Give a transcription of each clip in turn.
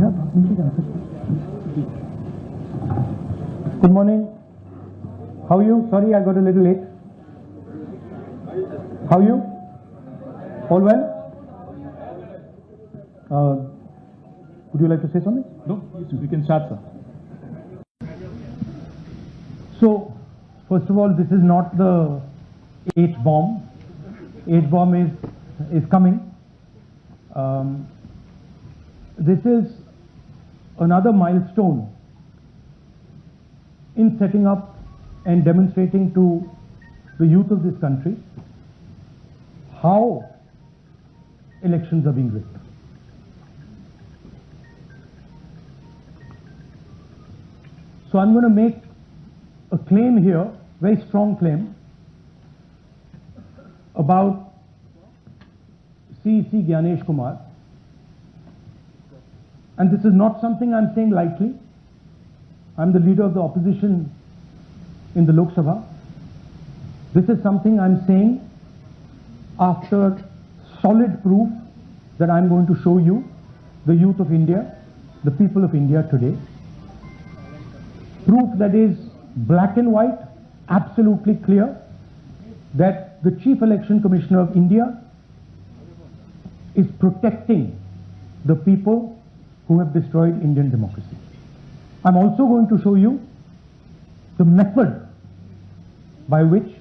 Good morning. How are you? Sorry, I got a little late. How are you? All well? Would you like to say something? No, we can start, sir. So, first of all, this is not the H-bomb. H-bomb is coming. This is another milestone in setting up and demonstrating to the youth of this country how elections are being rigged. So I'm going to make a claim here, very strong claim, about CEC Gyanesh Kumar. And this is not something I'm saying lightly. I'm the leader of the opposition in the Lok Sabha. This is something I'm saying after solid proof that I'm going to show you, the youth of India, the people of India today. Proof that is black and white, absolutely clear, that the Chief Election Commissioner of India is protecting the people who have destroyed Indian democracy. I'm also going to show you the method by which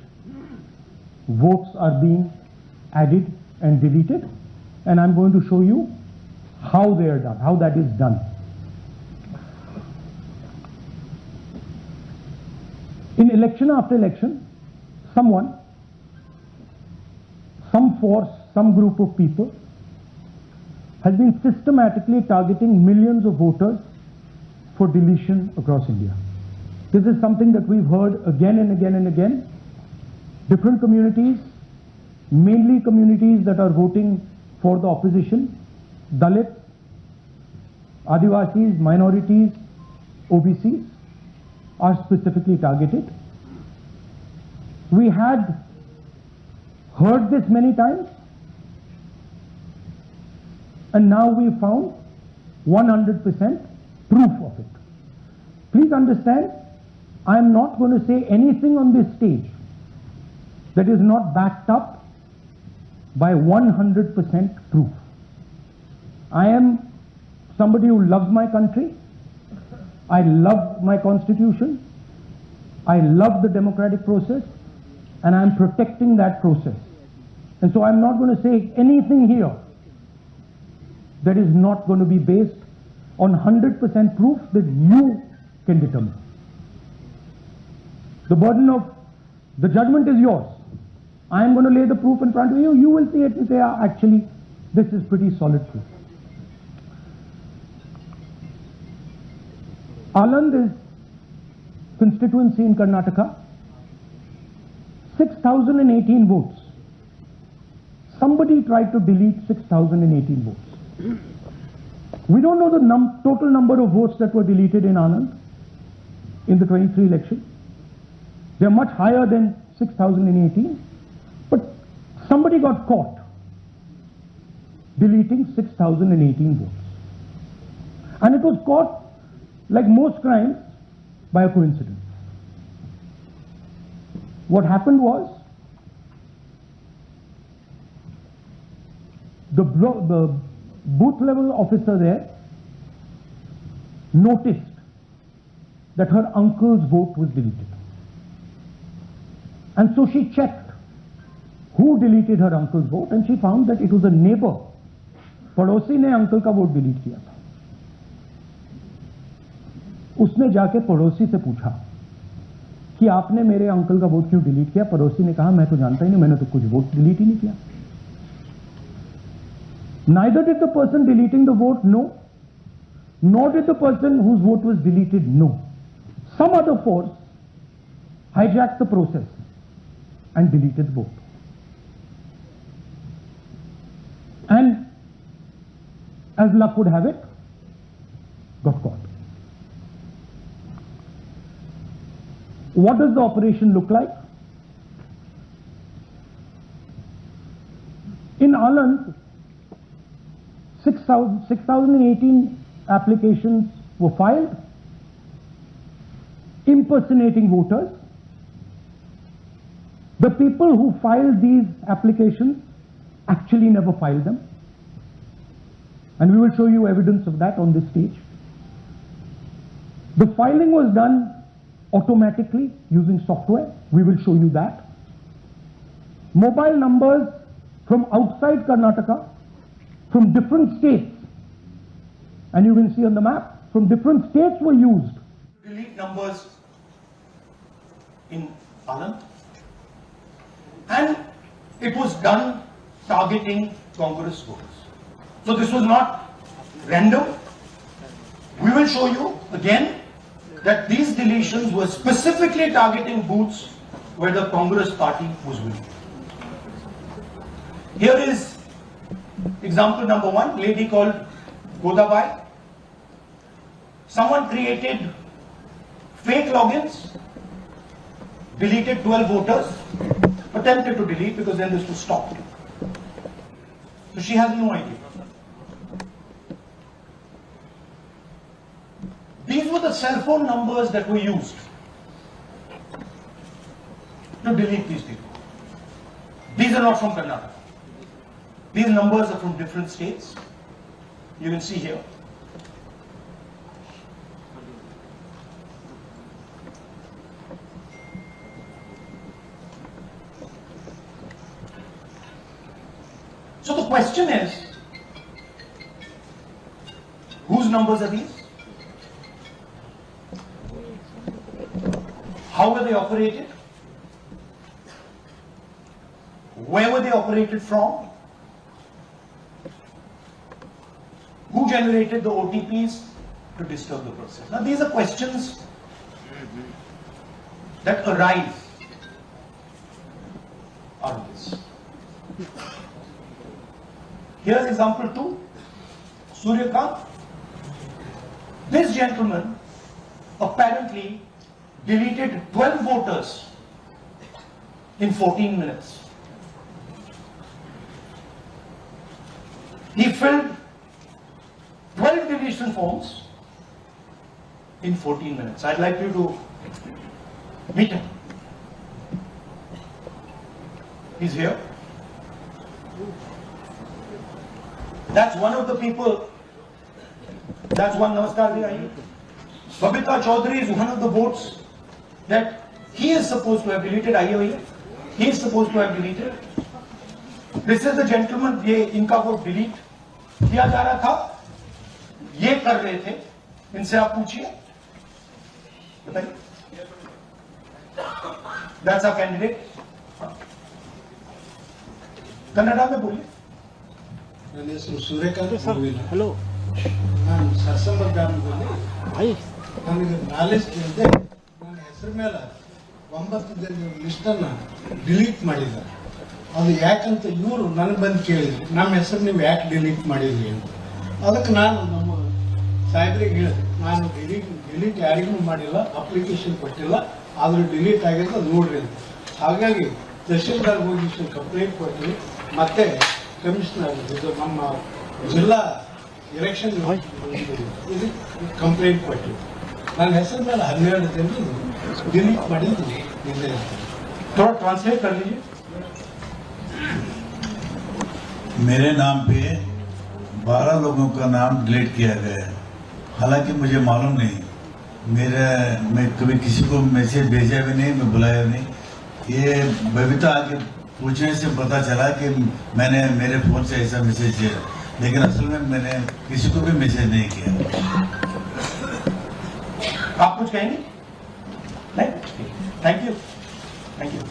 votes are being added and deleted, and I'm going to show you how they are done, how that is done. In election after election, someone, some force, some group of people has been systematically targeting millions of voters for deletion across India. This is something that we've heard again and again and again. Different communities, mainly communities that are voting for the opposition, Dalits, Adivasis, minorities, OBCs, are specifically targeted. We had heard this many times, and now we found 100% proof of it. Please understand, I am not going to say anything on this stage that is not backed up by 100% proof. I am somebody who loves my country. I love my constitution. I love the democratic process, and I am protecting that process. And so I'm not going to say anything here that is not going to be based on 100% proof that you can determine. The burden of the judgment is yours. I am going to lay the proof in front of you. You will see it and say, actually, this is pretty solid proof. Aland is constituency in Karnataka, 6,018 votes. Somebody tried to delete 6,018 votes. We don't know the total number of votes that were deleted in Anand in the 23 election. They are much higher than 6,018, but somebody got caught deleting 6,018 votes. And it was caught, like most crimes, by a coincidence. What happened was, the booth level officer there noticed that her uncle's vote was deleted. And so she checked who deleted her uncle's vote, and she found that it was a neighbor. पड़ोसी ने uncle का vote delete किया था. उसने जाके पड़ोसी से पूछा कि आपने मेरे अंकल का वोट क्यों डिलीट किया. पड़ोसी ने कहा, मैं तो जानता ही नहीं, मैंने तो कुछ वोट डिलीट ही नहीं किया. Neither did the person deleting the vote know, nor did the person whose vote was deleted know. Some other force hijacked the process and deleted the vote. And as luck would have it, got caught. What does the operation look like? In Aland, 6,018 applications were filed impersonating voters. The people who filed these applications actually never filed them. And we will show you evidence of that on this stage. The filing was done automatically using software. We will show you that. Mobile numbers from outside Karnataka, from different states, and you can see on the map, from different states were used. Delete numbers in Anand, and it was done targeting Congress voters. So this was not random. We will show you again that these deletions were specifically targeting booths where the Congress party was winning. Here is example number one, lady called Godabai. Someone created fake logins, deleted 12 voters, attempted to delete because then this was stopped. So she has no idea. These were the cell phone numbers that were used to delete these people. These are not from Karnataka. These numbers are from different states. You can see here. So the question is, whose numbers are these? How were they operated? Where were they operated from? Who generated the OTPs to disturb the process? Now these are questions that arise out of this. Here's example 2, Suryakant. This gentleman apparently deleted 12 voters in 14 minutes. He filled 12 deletion forms in 14 minutes. I'd like you to meet him. He's here. That's one of the people. That's one. Namaskar, Ji. Babita Chaudhary is one of the votes that he is supposed to have deleted. He is supposed to have deleted. This is the gentleman. ये इनका vote delete किया जा रहा था. ये कर रहे थे. इनसे आप पूछिए. बताइए. That's our candidate. कन्नड़ा में बोलिए. ನನ್ನ ಹೆಸರು ಸೂರ್ಯಕಾಂತ್ ಹಲೋ ನಾನು ಸರ್ಸಂಬ ಗ್ರಾಮದಲ್ಲಿ ನನಗೆ ನಾಲೆಜ್ ಇಲ್ಲದೆ ನನ್ನ ಹೆಸರು ಮೇಲೆ 9 ಜನ ಲಿಸ್ಟನ್ನು ಡಿಲೀಟ್ ಮಾಡಿದ್ದಾರೆ. ಅದು ಯಾಕಂತ ಇವರು ನನಗೆ ಬಂದು ಕೇಳಿದ್ರು, ನಮ್ಮ ಹೆಸರು ನೀವು ಯಾಕೆ ಡಿಲೀಟ್ ಮಾಡಿದ್ರಿ ಅಂತ. ಅದಕ್ಕೆ ನಾನು ನಮ್ಮ ಸಾಹೇಬ್ರಿಗೆ ಹೇಳಿದೆ, ನಾನು ಡಿಲೀಟ್ ಯಾರಿಗೂ ಮಾಡಿಲ್ಲ, ಅಪ್ಲಿಕೇಶನ್ ಕೊಟ್ಟಿಲ್ಲ, ಆದರೂ ಡಿಲೀಟ್ ಆಗಿದೆ ಅದು ನೋಡ್ರಿ ಅಂತ. ಹಾಗಾಗಿ ತಹಶೀಲ್ದಾರ್ ಹೋಗಿ ಕಂಪ್ಲೇಂಟ್ ಕೊಟ್ಟು ಮತ್ತೆ ಕಮಿಷನರ್ ಇದು ನಮ್ಮ ಜಿಲ್ಲಾ ಎಲೆಕ್ಷನ್ ಇದು ಕಂಪ್ಲೇಂಟ್ ಕೊಟ್ಟು ನನ್ನ ಹೆಸರು ಮೇಲೆ 12 ಜನರು ಡಿಲೀಟ್ ಮಾಡಿದ್ವಿ. थोड़ा ट्रांसलेट कर लीजिए. मेरे नाम पे 12 लोगों का नाम डिलीट किया गया है. हालांकि मुझे मालूम नहीं, मैं कभी किसी को मैसेज भेजा भी नहीं, मैं बुलाया नहीं. ये बबीता आके पूछने से पता चला कि मैंने मेरे फोन से ऐसा मैसेज किया, लेकिन असल में मैंने किसी को भी मैसेज नहीं किया. आप कुछ कहेंगे? नहीं? Thank you. Thank you.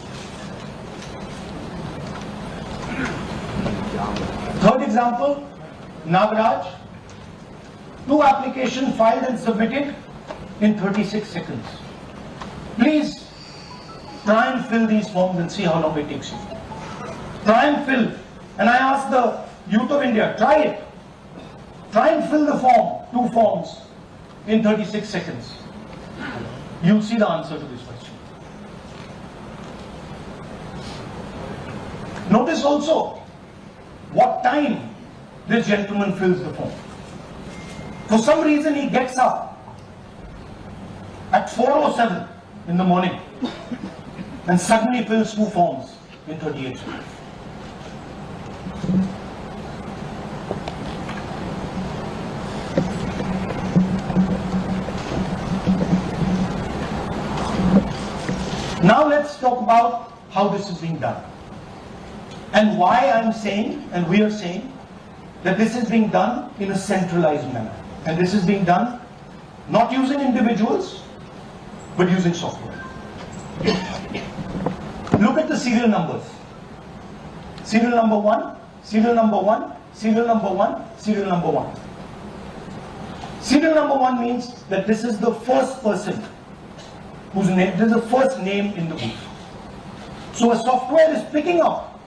Third example, Nagaraj. 2 applications filed and submitted in 36 seconds. Please try and fill these forms and see how long it takes you. Try and fill. And I ask the youth of India, try it. Try and fill the form, 2 forms in 36 seconds. You'll see the answer to this question. Notice also what time this gentleman fills the form. For some reason, he gets up at 4:07 in the morning and suddenly fills 2 forms in 38 seconds. Now let's talk about how this is being done and why I'm saying and we are saying that this is being done in a centralized manner, and this is being done not using individuals but using software. Look at the serial numbers. Serial number 1, serial number 1, serial number 1, serial number 1. Serial number 1 means that this is the first person whose name, this is the first name in the booth. So a software is picking up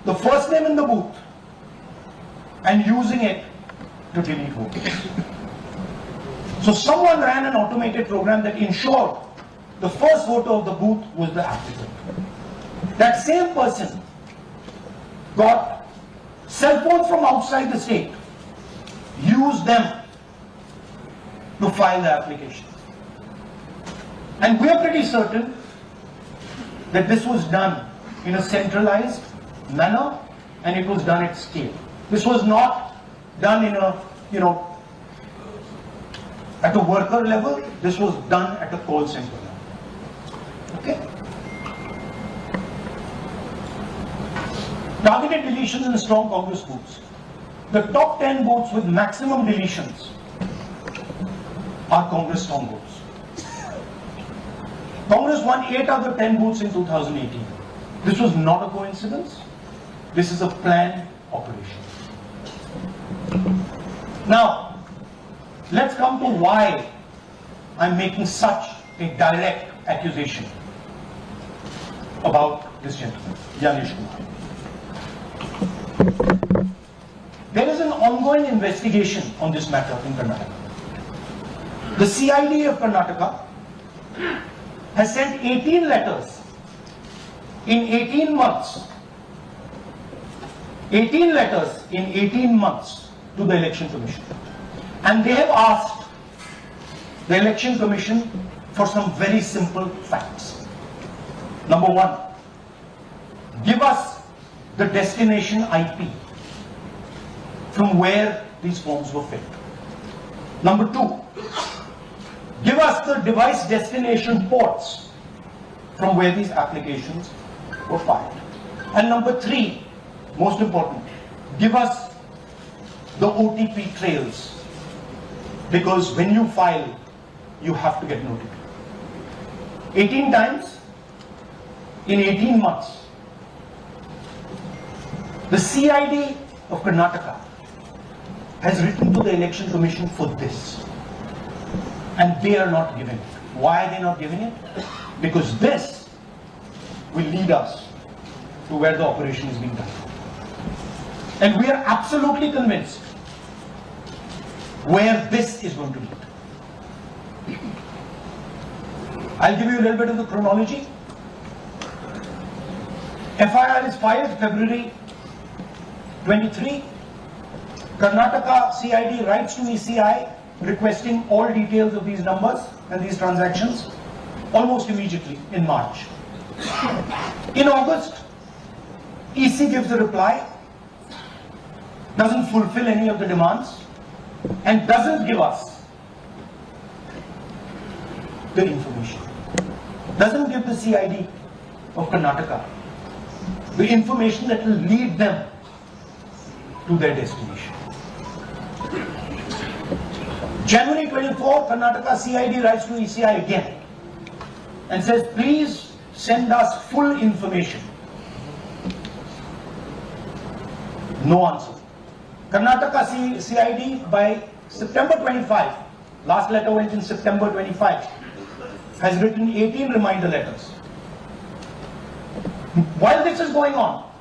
the first name in the booth and using it to delete votes. So someone ran an automated program that ensured the first voter of the booth was the applicant. That same person got cell phones from outside the state, used them to file the application. And we are pretty certain that this was done in a centralized manner and it was done at scale. This was not done in a, at a worker level. This was done at a call center level. Okay? Targeted deletions in strong Congress booths. The top 10 booths with maximum deletions are Congress strong booths. Congress won 8 out of 10 booths in 2018. This was not a coincidence. This is a planned operation. Now, let's come to why I'm making such a direct accusation about this gentleman, Janish Kumar. There is an ongoing investigation on this matter in Karnataka. The CID of Karnataka has sent 18 letters in 18 months. 18 letters in 18 months to the Election Commission. And they have asked the Election Commission for some very simple facts. Number 1, give us the destination IP from where these forms were filled. Number 2, give us the device destination ports from where these applications were filed. And number 3, most important, give us the OTP trails, because when you file, you have to get notified. 18 times in 18 months. The CID of Karnataka has written to the Election Commission for this, and they are not giving it. Why are they not giving it? Because this will lead us to where the operation is being done. And we are absolutely convinced where this is going to lead. I'll give you a little bit of the chronology. FIR is filed February 23. Karnataka CID writes to ECI requesting all details of these numbers and these transactions almost immediately in March. In August, EC gives a reply, doesn't fulfill any of the demands, and doesn't give us the information. Doesn't give the CID of Karnataka the information that will lead them to their destination. January 24, Karnataka CID writes to ECI again and says, please send us full information. No answer. Karnataka CID by September 25, last letter went in September 25, has written 18 reminder letters. While this is going on,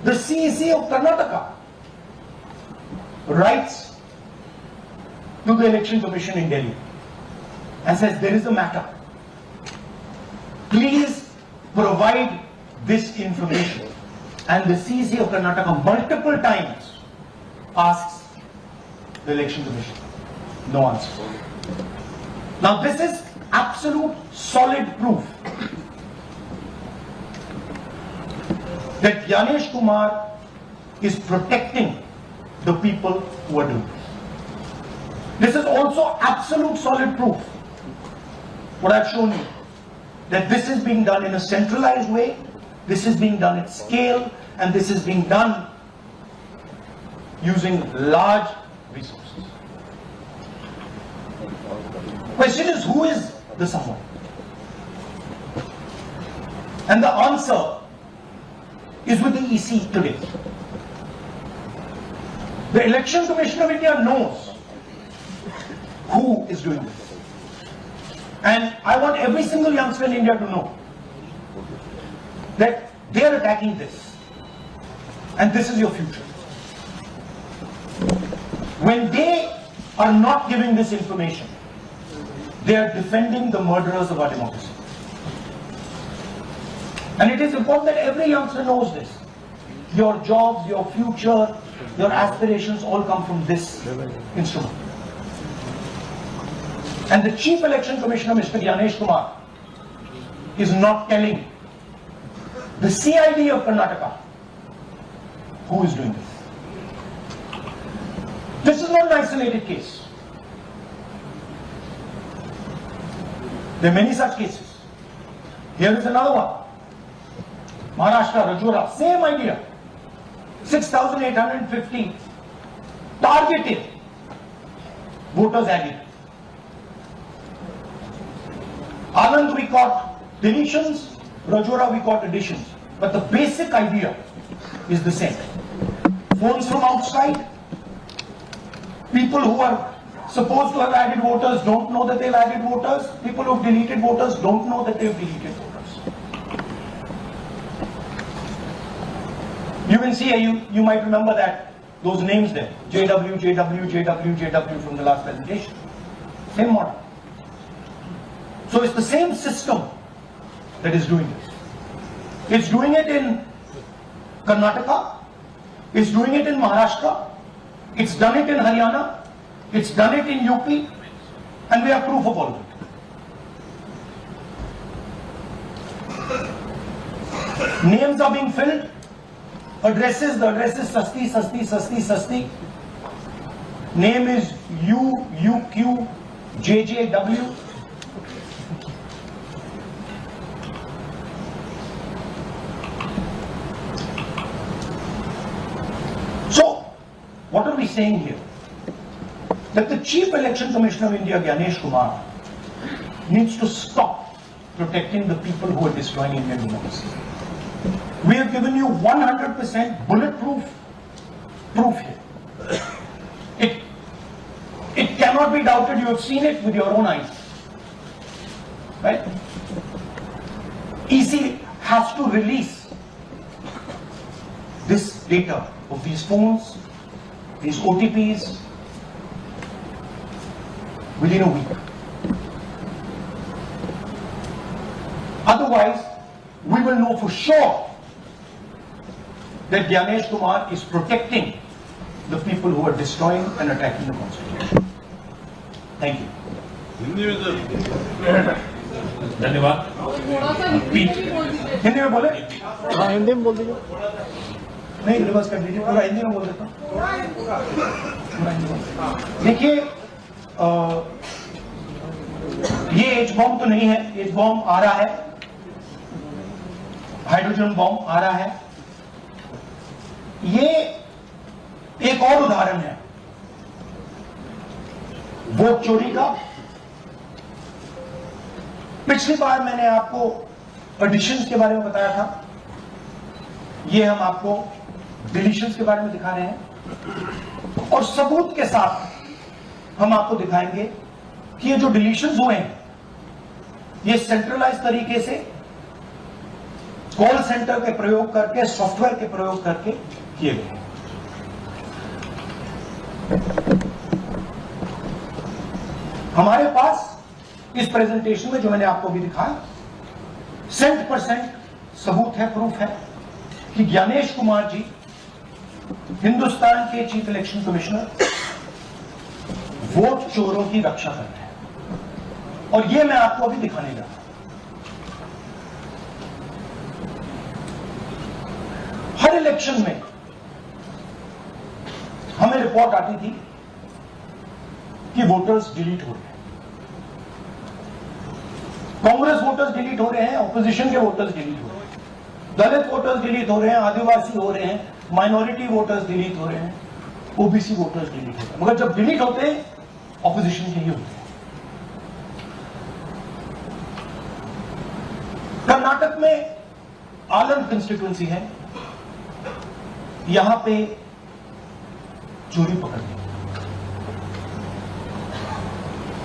the CEC of Karnataka writes to the Election Commission in Delhi and says, there is a matter. Please provide this information. And the CEC of Karnataka multiple times asks the Election Commission No answer. Now this is absolute solid proof that Gyanesh Kumar is protecting the people who are doing this. This is also absolute solid proof, what I've shown you, that this is being done in a centralized way, this is being done at scale, and this is being done using large resources. Question is, who is the someone? And the answer is with the EC today. The Election Commission of India knows who is doing this. And I want every single youngster in India to know that they are attacking this. And this is your future. When they are not giving this information, they are defending the murderers of our democracy. And it is important that every youngster knows this. Your jobs, your future, your aspirations all come from this instrument. And the Chief Election Commissioner, Mr. Gyanesh Kumar, is not telling the CID of Karnataka who is doing this. This is not an isolated case. There are many such cases. Here is another one. Maharashtra, Rajora, same idea. 6,850 targeted voters added. Anand we caught deletions, Rajora we caught additions. But the basic idea is the same. Phones from outside, people who are supposed to have added voters don't know that they've added voters. People who've deleted voters don't know that they've deleted voters. You can see, you might remember that, those names there. JW, JW, JW, JW from the last presentation. Same model. So it's the same system that is doing this. It's doing it in Karnataka. It's doing it in Maharashtra. It's done it in Haryana. It's done it in UP, and we have proof of all of it. Names are being filled, addresses, the address is Sasti, Sasti, Sasti, Sasti. Name is UQ, JJW. So, what are we saying here? That the Chief Election Commissioner of India, Gyanesh Kumar, needs to stop protecting the people who are destroying Indian democracy. We have given you 100% bulletproof proof here. It cannot be doubted. You have seen it with your own eyes. Right? EC has to release this data of these phones, these OTPs, within a week. Otherwise, we will know for sure that Gyanesh Kumar is protecting the people who are destroying and attacking the constitution. Thank you. धन्यवाद. हिंदी में बोले? हाँ हिंदी में बोल दीजिए. नहीं, reverse कर दीजिए. पूरा हिंदी में बोल देता हूँ. देखिए, ये एच बॉम्ब तो नहीं है. एच बॉम्ब आ रहा है, हाइड्रोजन बॉम्ब आ रहा है. ये एक और उदाहरण है वोट चोरी का. पिछली बार मैंने आपको एडिशंस के बारे में बताया था. ये हम आपको डिलीशंस के बारे में दिखा रहे हैं, और सबूत के साथ हम आपको दिखाएंगे कि ये जो डिलीशंस हुए हैं, ये सेंट्रलाइज तरीके से कॉल सेंटर के प्रयोग करके, सॉफ्टवेयर के प्रयोग करके किए गए. हमारे पास इस प्रेजेंटेशन में जो मैंने आपको भी दिखाया, 100% सबूत है, प्रूफ है कि ज्ञानेश कुमार जी हिंदुस्तान के चीफ इलेक्शन कमिश्नर वोट चोरों की रक्षा कर रहे हैं। और ये मैं आपको अभी दिखाने जा रहा हूं। हर इलेक्शन में हमें रिपोर्ट आती थी कि वोटर्स डिलीट हो रहे हैं, कांग्रेस वोटर्स डिलीट हो रहे हैं, ऑपोजिशन के वोटर्स डिलीट हो रहे हैं, दलित वोटर्स डिलीट हो रहे हैं, आदिवासी हो रहे हैं, माइनॉरिटी वोटर्स डिलीट हो रहे हैं, ओबीसी वोटर्स डिलीट हो रहे हैं। मगर जब डिलीट होते हैं ऑपोजिशन के ही होते हैं। कर्नाटक में आलम कंस्टिट्यूएंसी है, यहां पे चोरी पकड़ ली,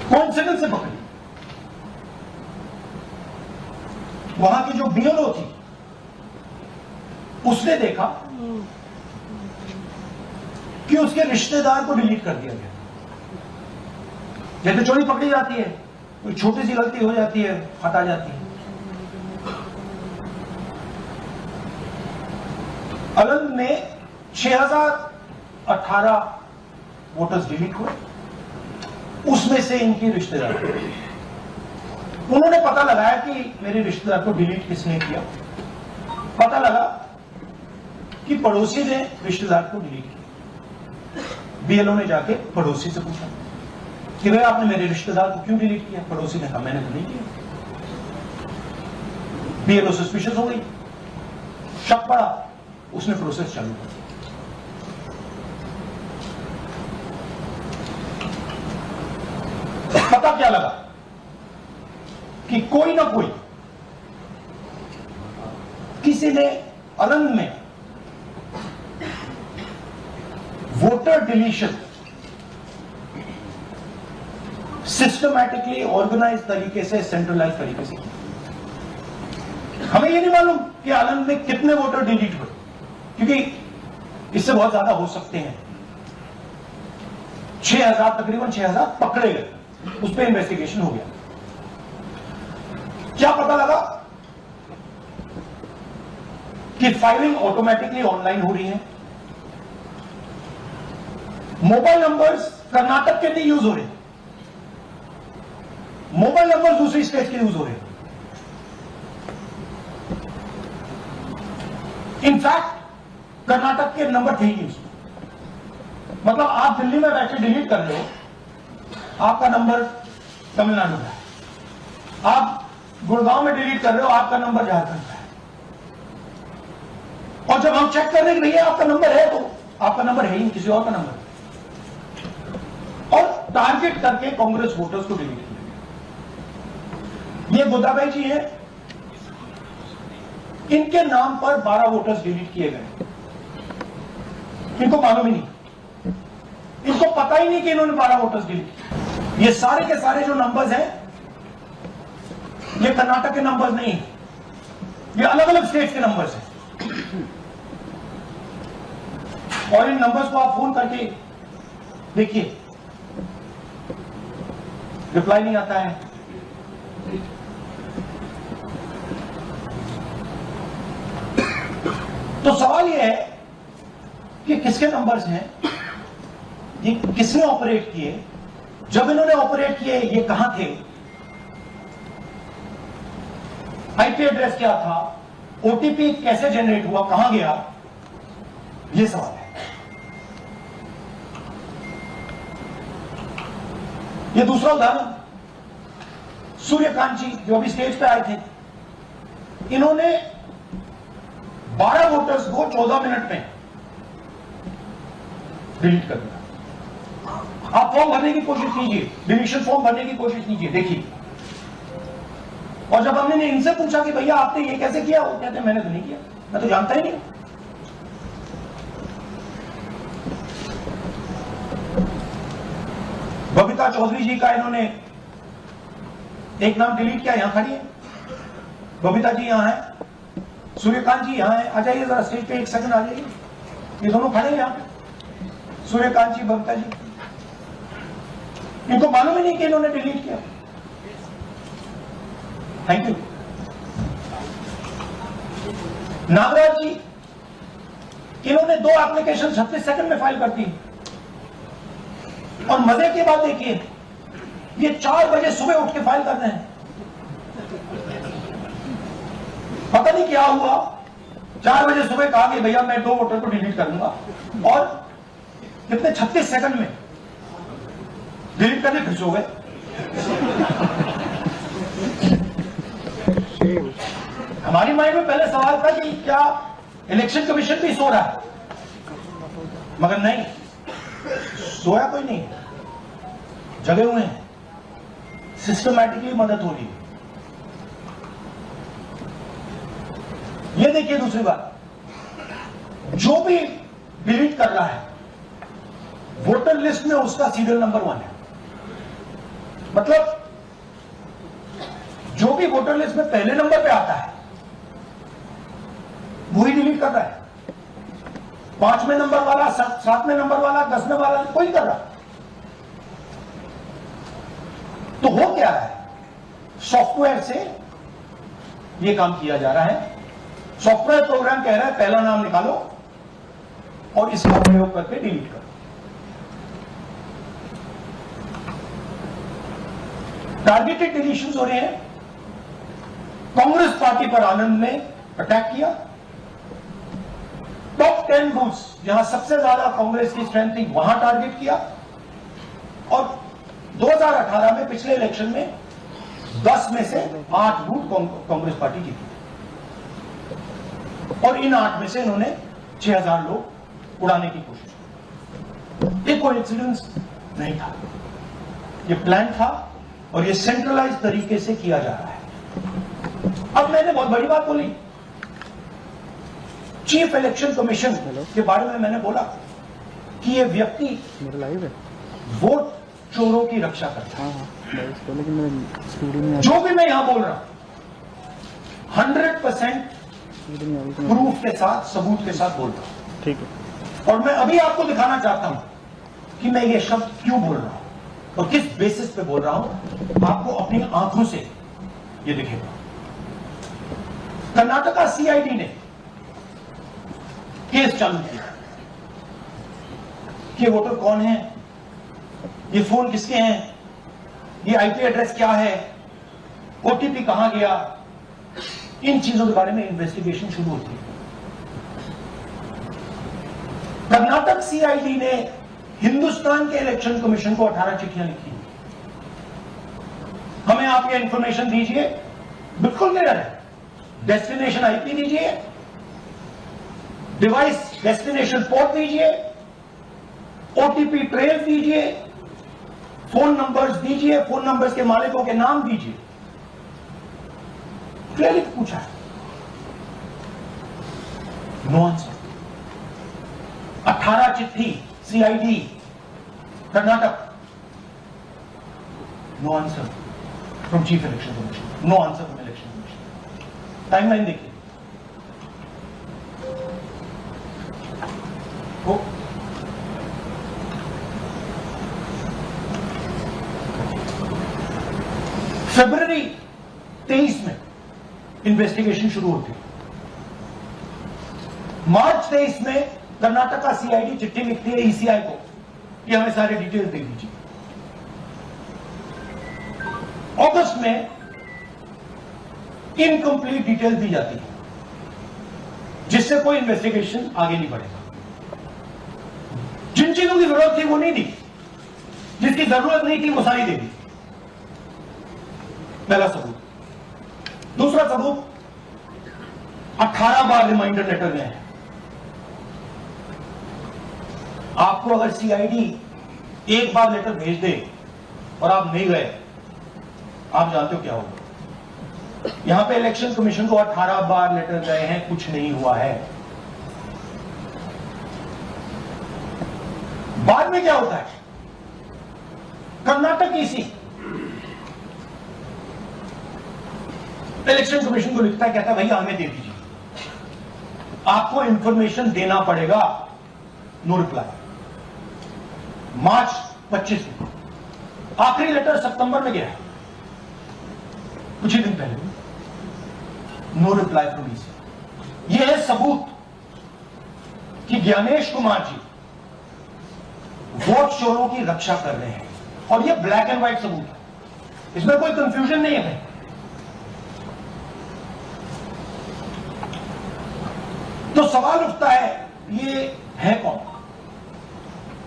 कोइंसिडेंस से पकड़ी। वहां की जो बीएलओ थी उसने देखा कि उसके रिश्तेदार को डिलीट कर दिया गया। जैसे चोरी पकड़ी जाती है, कोई छोटी सी गलती हो जाती है, हटा जाती है। अलंग में 6018 वोटर्स डिलीट हुए, उसमें से इनकी रिश्तेदार, उन्होंने पता लगाया कि मेरे रिश्तेदार को डिलीट किसने किया। पता लगा कि पड़ोसी ने रिश्तेदार को डिलीट किया। बीएलओ ने जाके पड़ोसी से पूछा कि भाई आपने मेरे रिश्तेदार को क्यों डिलीट किया? पड़ोसी ने कहा मैंने तो नहीं किया। बीएलओ सस्पिशियस हो गई, शक पड़ा, उसने प्रोसेस चालू कर दिया। पता क्या लगा कि कोई ना कोई किसी ने अलंग में वोटर डिलीशन सिस्टमैटिकली ऑर्गेनाइज तरीके से, सेंट्रलाइज तरीके से किया। हमें यह नहीं मालूम कि अलंग में कितने वोटर डिलीट हुए, क्योंकि इससे बहुत ज्यादा हो सकते हैं। 6000, तकरीबन 6000 पकड़े गए, उस पर इन्वेस्टिगेशन हो गया। क्या पता लगा कि फाइलिंग ऑटोमेटिकली ऑनलाइन हो रही है, मोबाइल नंबर्स कर्नाटक के नहीं यूज हो रहे, मोबाइल नंबर दूसरी स्टेट के यूज हो रहे। इनफैक्ट कर्नाटक के नंबर थे ही नहीं उसमें। मतलब आप दिल्ली में बैठे डिलीट कर रहे हो, आपका नंबर तमिलनाडु का है। आप गुड़गांव में डिलीट कर रहे हो, आपका नंबर झारखंड का है। और जब हम चेक कर रहे हैं कि भैया आपका नंबर है, तो आपका नंबर है ही, किसी और का नंबर है। और टारगेट करके कांग्रेस वोटर्स को डिलीट किया। ये गोदाबाई जी है, इनके नाम पर 12 वोटर्स डिलीट किए गए। इनको मालूम ही नहीं, इनको पता ही नहीं कि इन्होंने 12 वोटर्स डिलीट किए। ये सारे के सारे जो नंबर्स हैं, ये कर्नाटक के नंबर्स नहीं है, ये अलग अलग स्टेट्स के नंबर्स हैं। और इन नंबर्स को आप फोन करके देखिए, रिप्लाई नहीं आता है। तो सवाल यह है कि किसके नंबर्स हैं, ये किसने ऑपरेट किए, जब इन्होंने ऑपरेट किए ये कहां थे, आईपी एड्रेस क्या था, ओटीपी कैसे जनरेट हुआ, कहां गया, ये सवाल है। ये दूसरा उदाहरण, सूर्यकांत जी जो अभी स्टेज पे आए थे, इन्होंने 12 वोटर्स को 14 मिनट में डिलीट कर दिया। आप फॉर्म भरने की कोशिश कीजिए, डिलीशन फॉर्म भरने की कोशिश कीजिए, देखिए। और जब हमने इनसे पूछा कि भैया आपने ये कैसे किया, वो कहते हैं मैंने तो नहीं किया, मैं तो जानता ही नहीं। बबीता चौधरी जी का इन्होंने एक नाम डिलीट किया, यहां खड़ी है बबीता जी, यहां है, सूर्यकांत जी यहां है। आ जाइए जरा स्टेज पे, एक सेकंड आ जाइए, ये दोनों खड़े हैं यहां पे, सूर्यकांत जी, बबीता जी। इनको मालूम ही नहीं कि इन्होंने डिलीट किया। Thank you. नागराज जी, इन्होंने 2 एप्लीकेशन 36 सेकंड में फाइल कर दी। और मजे की बात देखिए, ये 4 बजे सुबह उठ के फाइल कर रहे हैं। पता नहीं क्या हुआ, 4 बजे सुबह कहा कि भैया मैं 2 वोटर को डिलीट करूंगा, और कितने 36 सेकंड में डिलीट करने फिर सो गए। हमारी माइंड में पहले सवाल था कि क्या इलेक्शन कमीशन भी सो रहा है, मगर नहीं, सोया कोई नहीं, जगे हुए हैं, सिस्टमैटिकली मदद हो रही है। ये देखिए दूसरी बात, जो भी डिलीट कर रहा है वोटर लिस्ट में उसका सीरियल नंबर 1 है। मतलब जो भी वोटर लिस्ट में पहले नंबर पे आता है वही डिलीट कर रहा है। 5वें नंबर वाला, 7वें नंबर वाला, 10वें वाला कोई नहीं कर रहा। तो हो क्या रहा है, सॉफ्टवेयर से यह काम किया जा रहा है। सॉफ्टवेयर प्रोग्राम कह रहा है पहला नाम निकालो और इसका प्रयोग करके डिलीट करो। टारगेटेड डिलीशंस हो रहे हैं। कांग्रेस पार्टी पर आनंद ने अटैक किया। टॉप 10 बूथ्स जहां सबसे ज्यादा कांग्रेस की स्ट्रेंथ थी वहां टारगेट किया, और 2018 में पिछले इलेक्शन में 10 में से 8 बूथ कांग्रेस पार्टी जीती, और इन 8 में से इन्होंने 6000 लोग उड़ाने की कोशिश की। ये कोइंसिडेंस नहीं था, ये प्लान था, और ये सेंट्रलाइज तरीके से किया जा रहा है। अब मैंने बहुत बड़ी बात बोली, चीफ इलेक्शन कमीशन के बारे में मैंने बोला कि ये व्यक्ति वोट चोरों की रक्षा करता है। जो भी मैं यहां बोल रहा हूं 100% प्रूफ के साथ, सबूत के साथ बोल रहा हूं। ठीक है। और मैं अभी आपको दिखाना चाहता हूं कि मैं ये शब्द क्यों बोल रहा हूं और किस बेसिस पे बोल रहा हूं। आपको अपनी आंखों से ये दिखेगा। कर्नाटका सीआईडी ने केस चालू किया कि वोटर कौन है, ये फोन किसके हैं, ये आईपी एड्रेस क्या है, ओटीपी कहां गया, इन चीजों के बारे में इन्वेस्टिगेशन शुरू होती है। कर्नाटक सीआईडी ने हिंदुस्तान के इलेक्शन कमीशन को 18 चिट्ठियां लिखी। हमें आप ये इंफॉर्मेशन दीजिए, बिल्कुल क्लियर है, डेस्टिनेशन आईपी दीजिए, डिवाइस डेस्टिनेशन पोर्ट दीजिए, ओटीपी ट्रेल दीजिए, फोन नंबर्स दीजिए, फोन नंबर्स के मालिकों के नाम दीजिए। क्लियरली पूछा है, नो आंसर। 18 चिट्ठी CID Karnataka, no answer from chief election commission, no answer from election commission. Timeline देखिए, फरवरी 23 में इन्वेस्टिगेशन शुरू होती है। मार्च 23 में कर्नाटका सीआईडी चिट्ठी लिखती है ईसीआई को कि हमें सारे डिटेल्स दे दीजिए। अगस्त में इनकंप्लीट डिटेल्स दी जाती है, जिससे कोई इन्वेस्टिगेशन आगे नहीं बढ़ेगा। जिन चीजों की जरूरत थी वो नहीं दी, जिसकी जरूरत नहीं थी वो सारी दे दी। पहला सबूत। दूसरा सबूत, 18 बार रिमाइंडर लेटर गए हैं। आपको अगर सीआईडी एक बार लेटर भेज दे और आप नहीं गए, आप जानते हो क्या होगा। यहां पे इलेक्शन कमीशन को 18 बार लेटर गए हैं, कुछ नहीं हुआ है। बाद में क्या होता है, कर्नाटक ईसी इलेक्शन कमीशन को लिखता है, कहता है भैया हमें दे दीजिए, आपको इंफॉर्मेशन देना पड़ेगा। No reply. मार्च 25 में आखिरी लेटर सितंबर में गया है, कुछ ही दिन पहले। No reply from EC. यह है सबूत कि ज्ञानेश कुमार जी वोट चोरों की रक्षा कर रहे हैं, और ये ब्लैक एंड व्हाइट सबूत है, इसमें कोई कंफ्यूजन नहीं है। तो सवाल उठता है, ये है कौन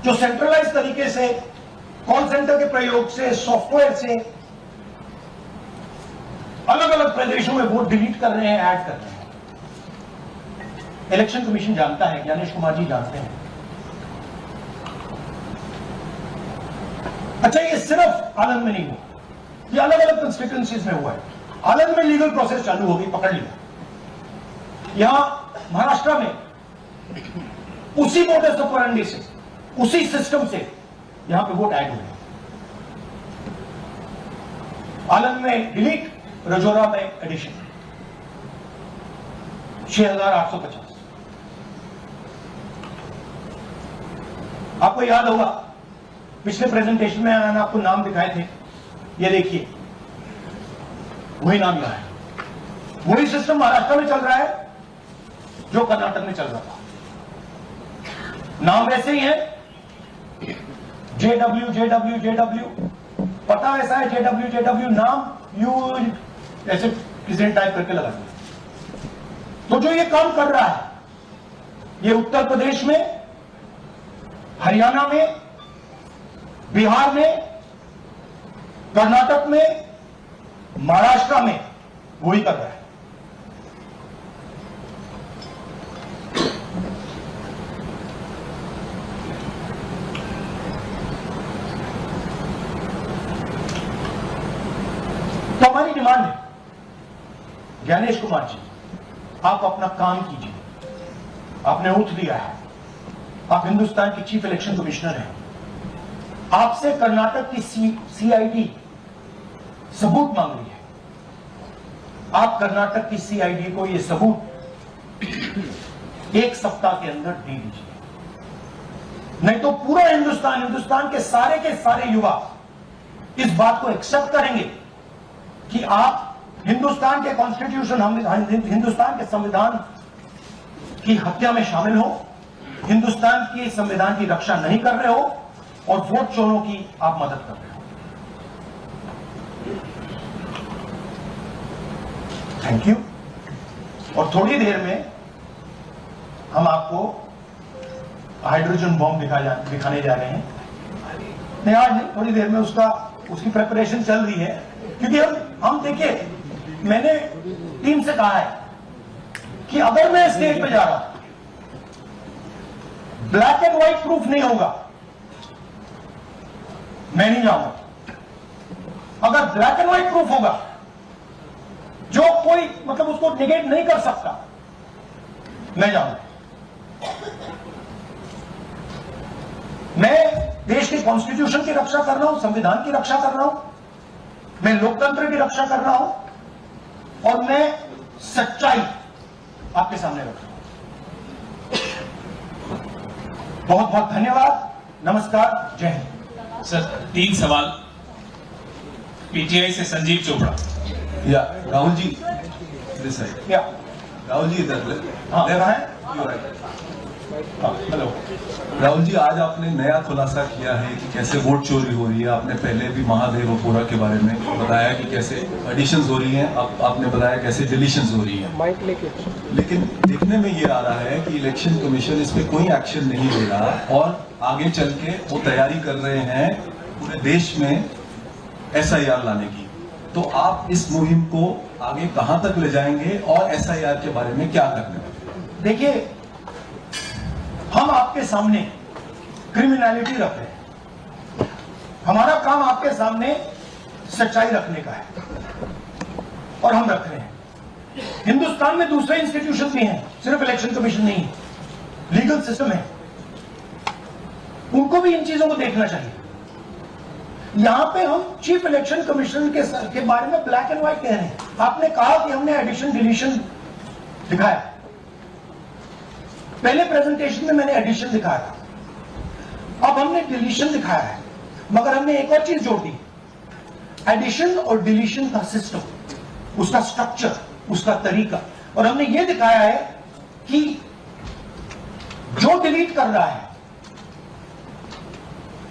जो सेंट्रलाइज तरीके से कॉल सेंटर के प्रयोग से, सॉफ्टवेयर से अलग अलग प्रदेशों में वोट डिलीट कर रहे हैं, ऐड कर रहे हैं। इलेक्शन कमीशन जानता है, ज्ञानेश कुमार जी जानते हैं। अच्छा, ये सिर्फ आनंद में नहीं हुआ, ये अलग अलग कंस्टिट्यूएंसीज में हुआ है। आनंद में लीगल प्रोसेस चालू हो गई, पकड़ लिया। यहां महाराष्ट्र में उसी मोडस ऑपरेंडी से, उसी सिस्टम से यहां पे वोट ऐड हुए। आनंद में डिलीट, रजौरा में एडिशन, 6850। आपको याद होगा पिछले प्रेजेंटेशन में मैंने आपको नाम दिखाए थे, ये देखिए वही नाम यहां है। वही सिस्टम महाराष्ट्र में चल रहा है जो कर्नाटक में चल रहा था। नाम वैसे ही है, JW JW JW, पता वैसा है, JW JW, नाम यू ऐसे किसी ने टाइप करके लगा दिया। तो जो ये काम कर रहा है, ये उत्तर प्रदेश में, हरियाणा में, बिहार में, कर्नाटक में, महाराष्ट्र में वही कर रहा है। तो हमारी डिमांड है, ज्ञानेश कुमार जी, आप अपना काम कीजिए। आपने ओथ दिया है, आप हिंदुस्तान के चीफ इलेक्शन कमिश्नर हैं। आपसे कर्नाटक की CID सबूत मांग रही है। आप कर्नाटक की CID को यह सबूत 1 सप्ताह के अंदर दे दीजिए, नहीं तो पूरा हिंदुस्तान के सारे युवा इस बात को एक्सेप्ट करेंगे कि आप हिंदुस्तान के कॉन्स्टिट्यूशन, हिंदुस्तान के संविधान की हत्या में शामिल हो, हिंदुस्तान की संविधान की रक्षा नहीं कर रहे हो, और वोट चोरों की आप मदद कर रहे हो। Thank you. और थोड़ी देर में हम आपको हाइड्रोजन बॉम्ब दिखाने जा रहे हैं। नहीं, आज नहीं, थोड़ी देर में उसकी प्रिपरेशन चल रही है, क्योंकि हम देखिए, मैंने टीम से कहा है कि अगर मैं स्टेज पे जा रहा हूं, ब्लैक एंड व्हाइट प्रूफ नहीं होगा, मैं नहीं जाऊंगा। अगर ब्लैक एंड व्हाइट प्रूफ होगा, जो कोई मतलब उसको निगेट नहीं कर सकता, मैं जाऊंगा। मैं देश के कॉन्स्टिट्यूशन की रक्षा कर रहा हूं, संविधान की रक्षा कर रहा हूं, मैं लोकतंत्र की रक्षा कर रहा हूं, और मैं सच्चाई आपके सामने रख रहा हूं। बहुत बहुत धन्यवाद, नमस्कार, जय हिंद। सर, 3 सवाल। PTI से संजीव चोपड़ा। या राहुल जी, दिस साइड। या राहुल जी इधर हाँ, लेफ्ट है? हेलो राहुल जी, आज आपने नया खुलासा किया है कि कैसे वोट चोरी हो रही है। आपने पहले भी महादेवपुरा के बारे में बताया कि कैसे एडिशंस हो रही हैं, आपने बताया कैसे डिलीशंस हो रही हैं। लेकिन देखने में ये आ रहा है कि इलेक्शन कमीशन इस पे कोई एक्शन नहीं ले रहा, और आगे चल के वो तैयारी कर रहे हैं पूरे देश में SIR लाने की। तो आप इस मुहिम को आगे कहां तक ले जाएंगे, और SIR के बारे में क्या करने वाले? देखिए, हम आपके सामने क्रिमिनलिटी रख रहे हैं, हमारा काम आपके सामने सच्चाई रखने का है, और हम रख रहे हैं। हिंदुस्तान में दूसरे इंस्टीट्यूशन भी हैं, सिर्फ इलेक्शन कमीशन नहीं है, लीगल सिस्टम है, उनको भी इन चीजों को देखना चाहिए। यहां पे हम चीफ इलेक्शन कमिश्नर के बारे में ब्लैक एंड व्हाइट कह रहे हैं। आपने कहा कि हमने एडिशन डिलीशन दिखाया, पहले प्रेजेंटेशन में मैंने एडिशन दिखाया था, अब हमने डिलीशन दिखाया है, मगर हमने एक और चीज जोड़ दी, एडिशन और डिलीशन का सिस्टम, उसका स्ट्रक्चर, उसका तरीका, और हमने ये दिखाया है कि जो डिलीट कर रहा है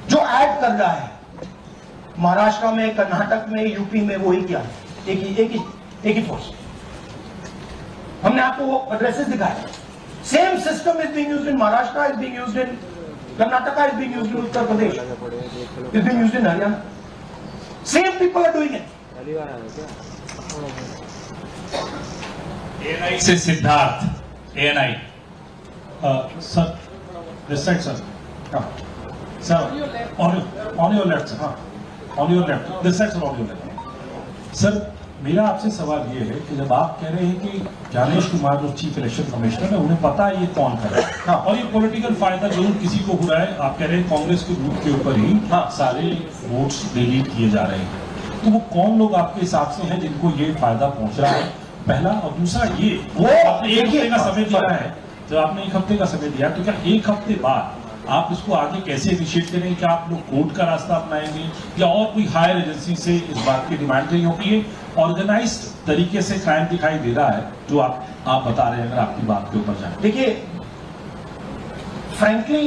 जो ऐड कर रहा है महाराष्ट्र में, कर्नाटक में, यूपी में, वो ही क्या है, एक ही फोर्स। हमने आपको वो एड्रेसेस दिखाए। Same system is being used in Maharashtra, is being used in Karnataka, is being used in Uttar Pradesh, is being used in Haryana. Same people are doing it. ANI से Siddharth, ANI. Sir, this side, sir. Sir, on your left, sir. On your left. This side, sir, on your left. Sir, मेरा आपसे सवाल ये है कि जब आप कह रहे हैं कि ज्ञानेश कुमार जो चीफ इलेक्शन कमिश्नर है उन्हें पता है ये कौन कर रहा है और ये पॉलिटिकल फायदा जरूर किसी को हो रहा है, आप कह रहे हैं कांग्रेस के ग्रुप के ऊपर ही सारे वोट्स डिलीट किए जा रहे हैं, तो वो कौन लोग आपके हिसाब से हैं जिनको ये फायदा पहुंच रहा है, पहला। और दूसरा ये वो आपने एक हफ्ते का समय दिया है, जब आपने एक हफ्ते का समय दिया तो क्या एक हफ्ते बाद आप इसको आगे कैसे इनिशिएट करेंगे? क्या आप लोग कोर्ट का रास्ता अपनाएंगे या और कोई हायर एजेंसी से इस बात की डिमांड करेंगे? क्योंकि ये ऑर्गेनाइज्ड तरीके से क्राइम दिखाई दे रहा है जो आप बता रहे हैं, अगर आपकी बात के ऊपर जाए। देखिए, फ्रैंकली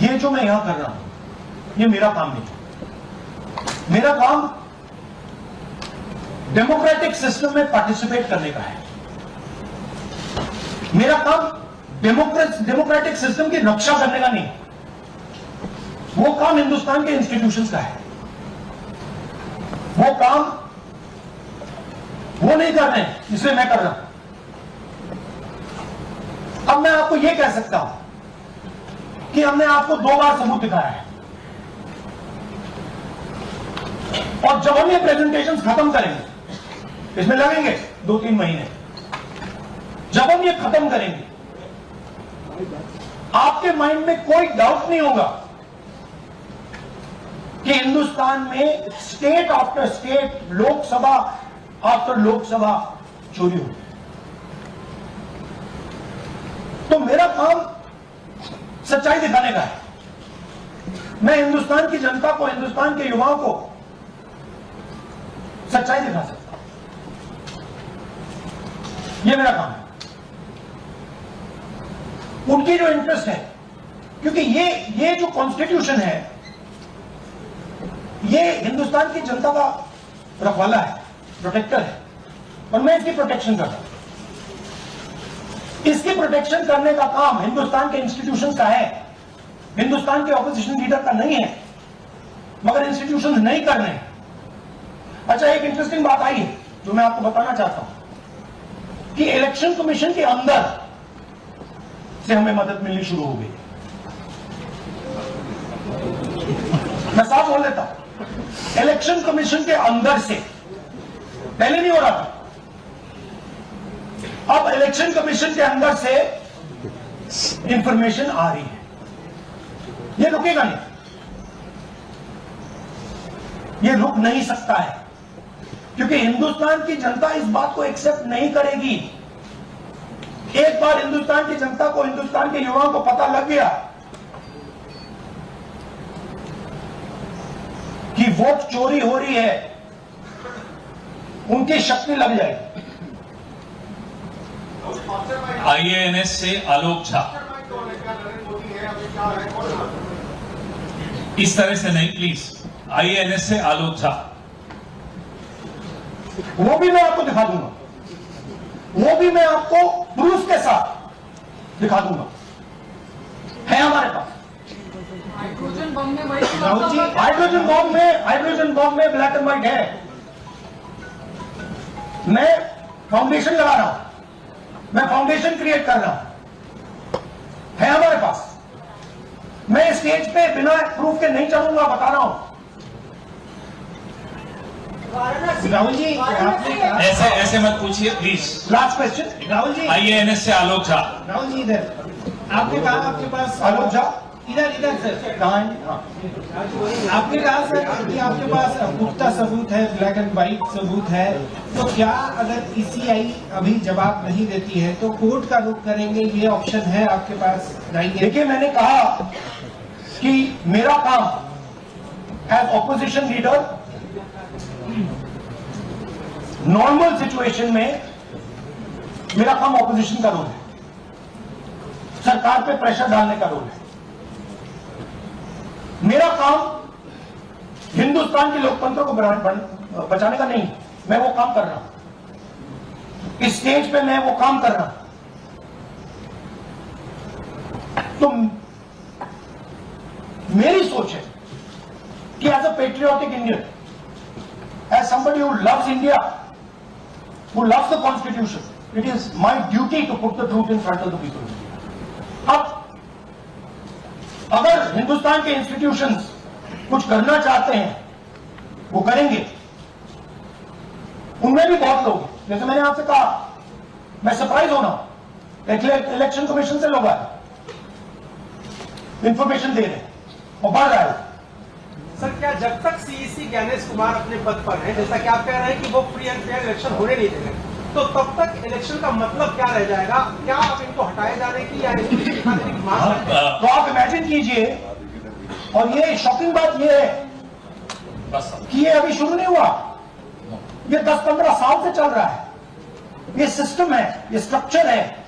ये जो मैं यहां कर रहा हूं ये मेरा काम नहीं। मेरा काम डेमोक्रेटिक सिस्टम में पार्टिसिपेट करने का है। मेरा काम डेमोक्रेटिक सिस्टम की रक्षा करने का नहीं, वो काम हिंदुस्तान के इंस्टीट्यूशंस का है। वो काम वो नहीं कर रहे हैं, इसलिए मैं कर रहा हूं। अब मैं आपको यह कह सकता हूं कि हमने आपको 2 बार सबूत दिखाया है और जब हम ये प्रेजेंटेशन खत्म करेंगे, इसमें लगेंगे 2-3 महीने, जब हम ये खत्म करेंगे आपके माइंड में कोई डाउट नहीं होगा कि हिंदुस्तान में state after state, Lok Sabha after Lok Sabha चोरी हो। तो मेरा काम सच्चाई दिखाने का है। मैं हिंदुस्तान की जनता को, हिंदुस्तान के युवाओं को सच्चाई दिखा सकता हूं। यह मेरा काम है। उनकी जो इंटरेस्ट है, क्योंकि ये जो कॉन्स्टिट्यूशन है ये हिंदुस्तान की जनता का रखवाला है, प्रोटेक्टर है, और मैं इसकी प्रोटेक्शन कर रहा हूं। इसकी प्रोटेक्शन करने का काम हिंदुस्तान के इंस्टीट्यूशन का है, हिंदुस्तान के ऑपोजिशन लीडर का नहीं है, मगर इंस्टीट्यूशन नहीं कर रहे हैं। अच्छा, एक इंटरेस्टिंग बात आई है जो मैं आपको बताना चाहता हूं कि इलेक्शन कमीशन के अंदर से हमें मदद मिलनी शुरू हो गई। मैं साफ बोल देता हूं, इलेक्शन कमीशन के अंदर से, पहले नहीं हो रहा था, अब इलेक्शन कमीशन के अंदर से इंफॉर्मेशन आ रही है। ये रुकेगा नहीं, ये रुक नहीं सकता है, क्योंकि हिंदुस्तान की जनता इस बात को एक्सेप्ट नहीं करेगी। एक बार हिंदुस्तान की जनता को, हिंदुस्तान के युवाओं को पता लग गया कि वोट चोरी हो रही है, उनकी शक्ति लग जाएगी। आईएएनएस से आलोक झा। इस तरह से नहीं प्लीज। आईएएनएस से आलोक झा। वो भी मैं आपको दिखा दूंगा, वो भी मैं आपको प्रूफ के साथ दिखा दूंगा, है हमारे पास। हाइड्रोजन बम में राहुल जी, हाइड्रोजन बॉम्ब में ब्लैक एंड व्हाइट है। मैं फाउंडेशन लगा रहा हूं, मैं फाउंडेशन क्रिएट कर रहा हूं, है हमारे पास। मैं स्टेज पे बिना प्रूफ के नहीं चलूंगा, बता रहा हूं। राहुल जी, ऐसे ऐसे मत पूछिए please. Last question. Rahul ji, IANS से आलोक झा। राहुल जी इधर। आपने कहा आपके पास आलोक झा इधर सर, कहाँ है? आपने कहा सर कि आपके पास पुख्ता सबूत है, ब्लैक एंड व्हाइट सबूत है, तो क्या अगर ईसीआई अभी जवाब नहीं देती है तो कोर्ट का रुख करेंगे, ये ऑप्शन है आपके पास? देखिए, मैंने कहा कि मेरा काम as opposition leader normal situation में मेरा काम ऑपोजिशन का रोल है, सरकार पे प्रेशर डालने का रोल है। मेरा काम हिंदुस्तान के लोकतंत्र को बचाने का नहीं, मैं वो काम कर रहा हूं, इस स्टेज पे मैं वो काम कर रहा हूं। तो मेरी सोच है कि as a patriotic Indian, as somebody who loves India, who loves the constitution, it is my duty to put the truth in front of the people. अब अगर हिंदुस्तान के इंस्टीट्यूशंस कुछ करना चाहते हैं, वो करेंगे। उनमें भी बहुत लोग, जैसे मैंने आपसे कहा, मैं सरप्राइज होना, इलेक्शन कमीशन से लोग आए, इंफॉर्मेशन दे रहे हैं और बढ़ रहा है। सर, क्या जब तक सीईसी ज्ञानेश कुमार अपने पद पर हैं, जैसा कि आप कह रहे हैं कि वो फ्री एंड फेयर इलेक्शन होने नहीं देंगे, तो तब तक इलेक्शन का मतलब क्या रह जाएगा? क्या आप इनको हटाए जाने की या इनकी मांग करते हैं? तो आप इमेजिन कीजिए, और ये शॉकिंग बात ये है कि ये अभी शुरू नहीं हुआ, ये 10-15 साल से चल रहा है। ये सिस्टम है, ये स्ट्रक्चर है।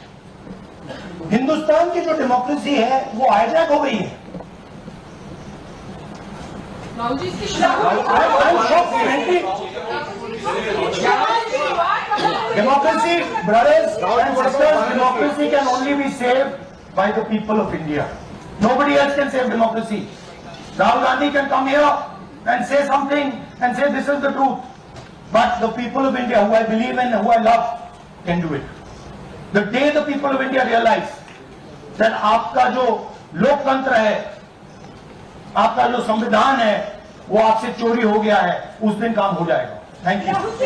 हिंदुस्तान की जो डेमोक्रेसी है वो हाईजैक हो गई है। राहुल जी, इसकी Democracy, brothers and sisters, democracy can only be saved by the people of India. Nobody else can save democracy. Rahul Gandhi can come here and say something and say this is the truth. But the people of India, who I believe in, who I love, can do it. The day the people of India realize that आपका जो लोकतंत्र है, आपका जो संविधान है, वो आपसे चोरी हो गया है, उस दिन काम हो जाएगा। Thank you.